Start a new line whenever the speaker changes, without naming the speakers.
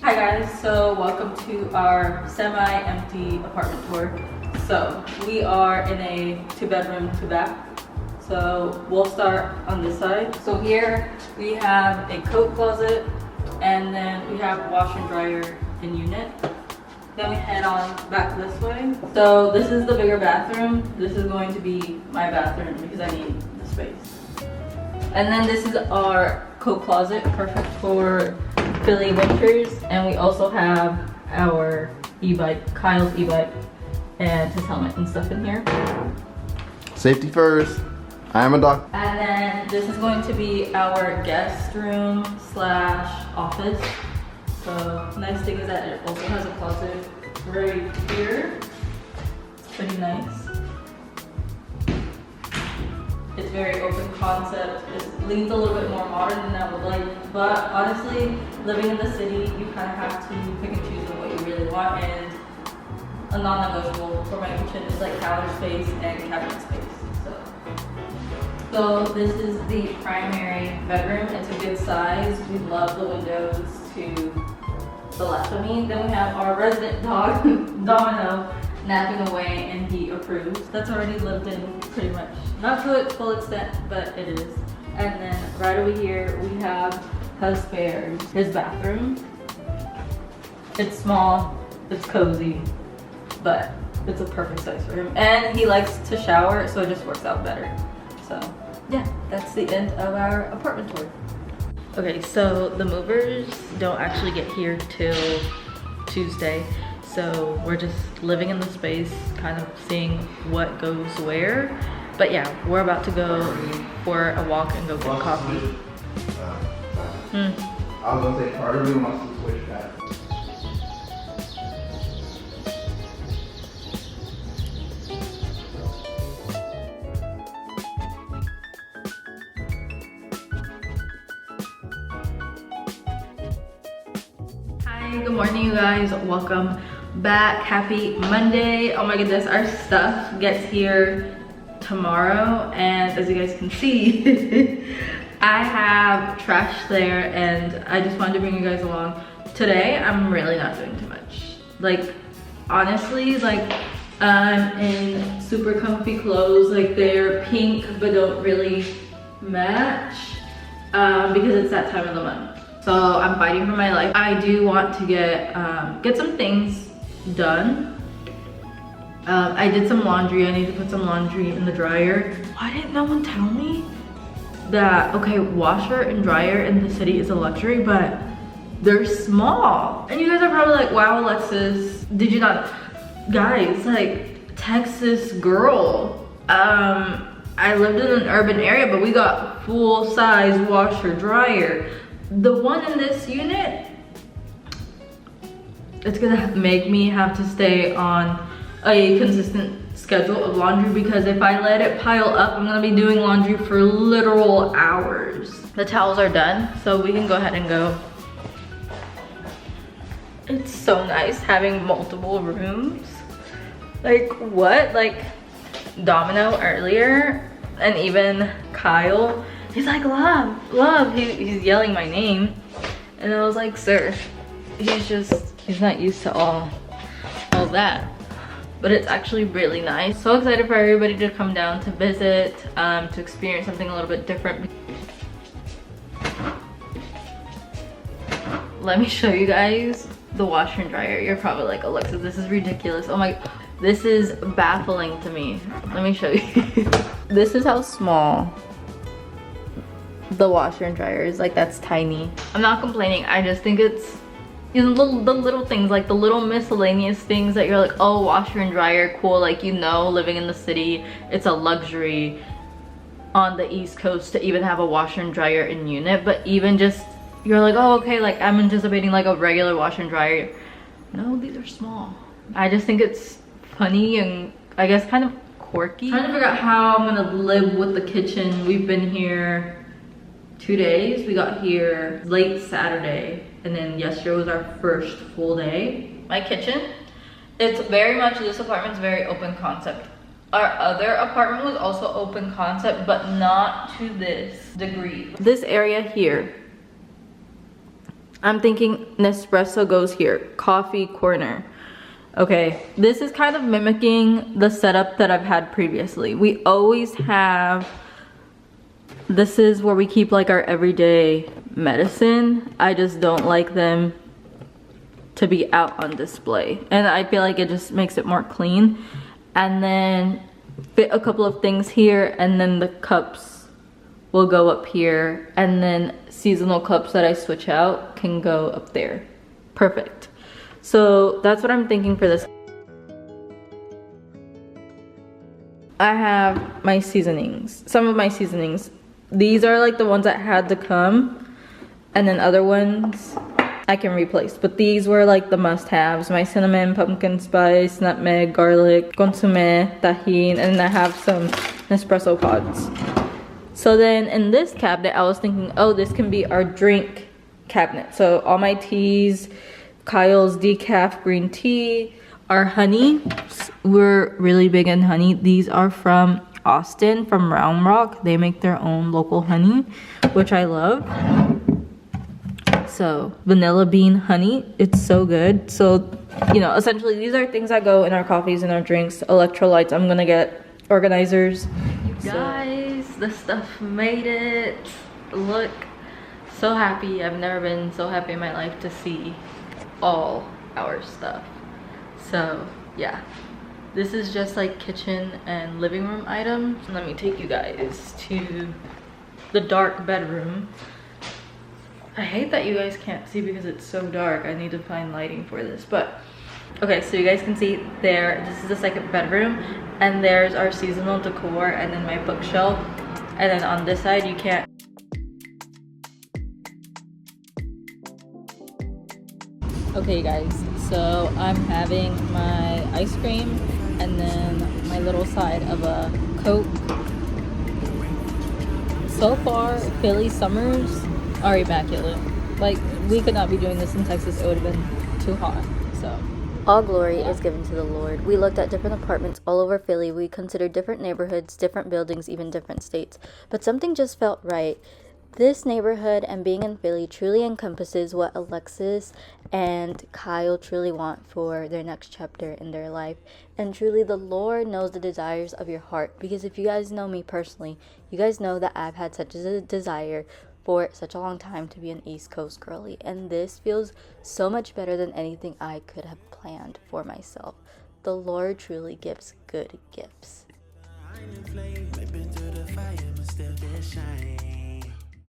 Hi guys, so welcome to our semi-empty apartment tour. So we are in a 2-bedroom, 2-bath. So we'll start on this side. So here we have a coat closet, and then we have washer and dryer in unit. Then we head on back this way. So this is the bigger bathroom. This is going to be my bathroom because I need the space. And then this is our coat closet, perfect for Philly winters. And we also have our e-bike, Kyle's e-bike, and his helmet and stuff in here.
Safety first. I am a doctor.
And then this is going to be our guest room slash office. So nice thing is that it also has a closet right here. It's pretty nice. It's very open concept. It leans a little bit more modern than I would like, but honestly, living in the city, you kind of have to pick and choose on what you really want, and a non-negotiable for my kitchen is like counter space and cabinet space. So this is the primary bedroom. It's a good size. We love the windows to the left of me. Then we have our resident dog, Domino, napping away, and he approves. That's already lived in pretty much, not to its full extent, but it is. And then right over here we have his bathroom. It's small, it's cozy, but it's a perfect size for him. And he likes to shower, so it just works out better. So yeah, that's the end of our apartment tour. Okay, so the movers don't actually get here till Tuesday. So we're just living in the space, kind of seeing what goes where. But yeah, we're about to go for a walk and go get coffee.
I was gonna say part of me wants to switch back.
Good morning, you guys. Welcome back. Happy Monday. Oh my goodness, our stuff gets here tomorrow, and as you guys can see, I have trash there, and I just wanted to bring you guys along. Today, I'm really not doing too much. Like, honestly, like, I'm in super comfy clothes. Like, they're pink, but don't really match because it's that time of the month. So I'm fighting for my life. I do want to get some things done. I did some laundry. I need to put some laundry in the dryer. Why didn't no one tell me that, okay, washer and dryer in the city is a luxury, but they're small. And you guys are probably like, wow, Alexis, did you not? Guys, like, Texas girl. I lived in an urban area, but we got full-size washer dryer. The one in this unit, it's gonna make me have to stay on a consistent schedule of laundry, because if I let it pile up, I'm gonna be doing laundry for literal hours. The towels are done, so we can go ahead and go. It's so nice having multiple rooms. Like, what? Like, Domino earlier, and even Kyle, he's like, love, he's yelling my name. And I was like, sir, he's not used to all that. But it's actually really nice. So excited for everybody to come down to visit, to experience something a little bit different. Let me show you guys the washer and dryer. You're probably like, Alexa, this is ridiculous. Oh my, this is baffling to me. Let me show you. This is how small the washer and dryer is. Like, that's tiny. I'm not complaining. I just think it's, you know, the little things, like the little miscellaneous things that you're like, oh, washer and dryer, cool. Like, you know, living in the city, it's a luxury on the East Coast to even have a washer and dryer in unit. But even just, you're like, oh, okay, like I'm anticipating like a regular washer and dryer. No, these are small. I just think it's funny and I guess kind of quirky. Trying to figure out how I'm gonna live with the kitchen. We've been here 2 days. We got here late Saturday, and then yesterday was our first full day. My kitchen, it's very much, this apartment's very open concept. Our other apartment was also open concept, but not to this degree. This area here, I'm thinking Nespresso goes here. Coffee corner. Okay, this is kind of mimicking the setup that I've had previously. We always have, this is where we keep like our everyday medicine. I just don't like them to be out on display. And I feel like it just makes it more clean. And then fit a couple of things here, and then the cups will go up here. And then seasonal cups that I switch out can go up there. Perfect. So that's what I'm thinking for this. I have my seasonings, some of my seasonings. These are like the ones that had to come, and then other ones I can replace. But these were like the must-haves. My cinnamon, pumpkin spice, nutmeg, garlic, consomme, tahini, and then I have some Nespresso pods. So then in this cabinet, I was thinking, oh, this can be our drink cabinet. So all my teas, Kyle's decaf green tea, our honey. We're really big in honey. These are from Austin, from Round Rock. They make their own local honey, which I love. So vanilla bean honey, it's so good. So, you know, essentially these are things that go in our coffees and our drinks. Electrolytes, I'm gonna get organizers. You guys, the stuff made it. Look, so happy. I've never been so happy in my life to see all our stuff. So yeah, this is just like kitchen and living room items. Let me take you guys to the dark bedroom. I hate that you guys can't see because it's so dark. I need to find lighting for this, but okay, so you guys can see there, this is the second bedroom, and there's our seasonal decor, and then my bookshelf, and then on this side you can't. Okay guys, so I'm having my ice cream and then my little side of a Coke. So far, Philly summers are immaculate. Like, we could not be doing this in Texas. It would have been too hot. So
all glory is given to the Lord. We looked at different apartments all over Philly. We considered different neighborhoods, different buildings, even different states. But something just felt right. This neighborhood and being in Philly truly encompasses what Alexis and Kyle truly want for their next chapter in their life. And truly, the Lord knows the desires of your heart. Because if you guys know me personally, you guys know that I've had such a desire for such a long time to be an East Coast girly. And this feels so much better than anything I could have planned for myself. The Lord truly gives good gifts.